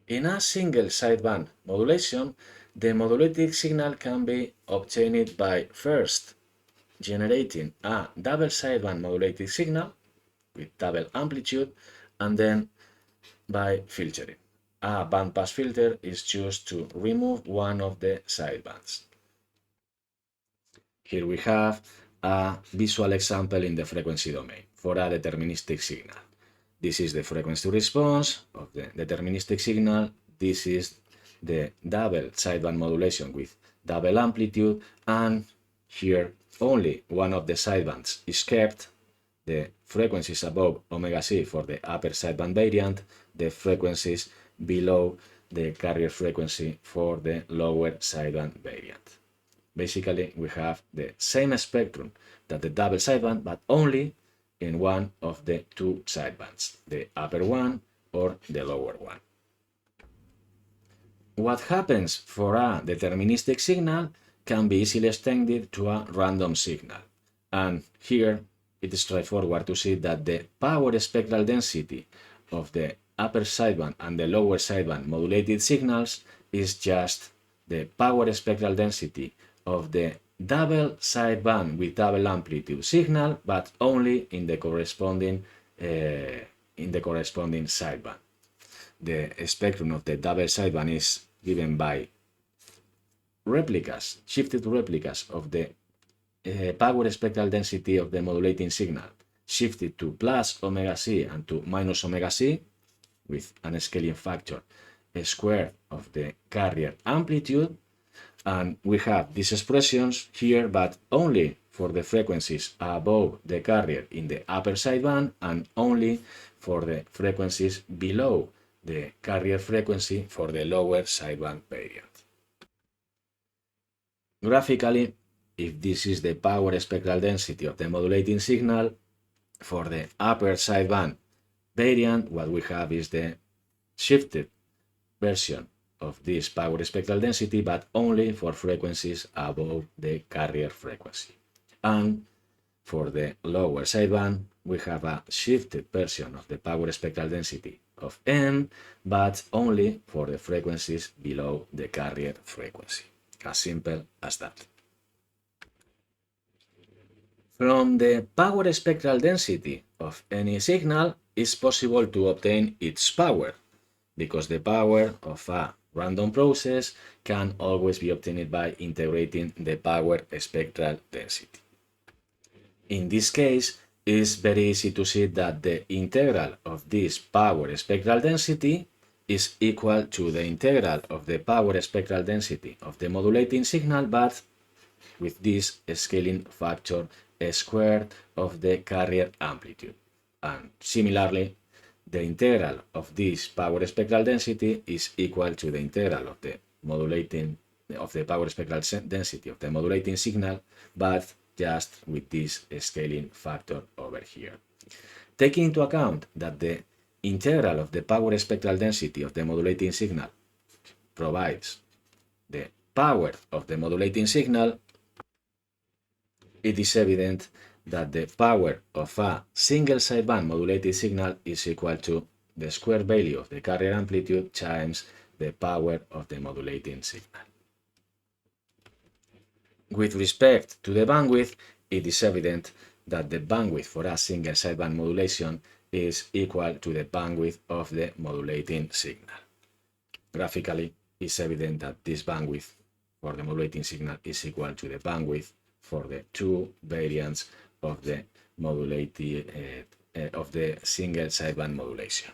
In a single sideband modulation, the modulated signal can be obtained by first generating a double sideband modulated signal with double amplitude, and then by filtering. A bandpass filter is chosen to remove one of the sidebands. Here we have a visual example in the frequency domain for a deterministic signal. This is the frequency response of the deterministic signal. This is the double sideband modulation with double amplitude, and here only one of the sidebands is kept. The frequencies above omega c for the upper sideband variant, the frequencies below the carrier frequency for the lower sideband variant. Basically, we have the same spectrum that the double sideband, but only in one of the two sidebands, the upper one or the lower one. What happens for a deterministic signal can be easily extended to a random signal. And here it is straightforward to see that the power spectral density of the upper sideband and the lower sideband modulated signals is just the power spectral density of the double sideband with double amplitude signal, but only in the corresponding sideband. The spectrum of the double sideband is given by replicas, shifted replicas of the power spectral density of the modulating signal, shifted to plus omega c and to minus omega c with an scaling factor square of the carrier amplitude. And we have these expressions here, but only for the frequencies above the carrier in the upper sideband and only for the frequencies below the carrier frequency for the lower sideband variant. Graphically, if this is the power spectral density of the modulating signal, for the upper sideband variant, what we have is the shifted version of this power spectral density, but only for frequencies above the carrier frequency. And for the lower sideband, we have a shifted version of the power spectral density of M, but only for the frequencies below the carrier frequency. As simple as that. From the power spectral density of any signal, it's possible to obtain its power, because the power of a random process can always be obtained by integrating the power spectral density. In this case, it's very easy to see that the integral of this power spectral density is equal to the integral of the power spectral density of the modulating signal, but with this scaling factor squared of the carrier amplitude. And similarly, the integral of this power spectral density is equal to the integral of the power spectral density of the modulating signal, but just with this scaling factor over here. Taking into account that the integral of the power spectral density of the modulating signal provides the power of the modulating signal, it is evident that the power of a single sideband modulated signal is equal to the square value of the carrier amplitude times the power of the modulating signal. With respect to the bandwidth, it is evident that the bandwidth for a single sideband modulation is equal to the bandwidth of the modulating signal. Graphically, it's evident that this bandwidth for the modulating signal is equal to the bandwidth for the two variants of the modulated of the single sideband modulation.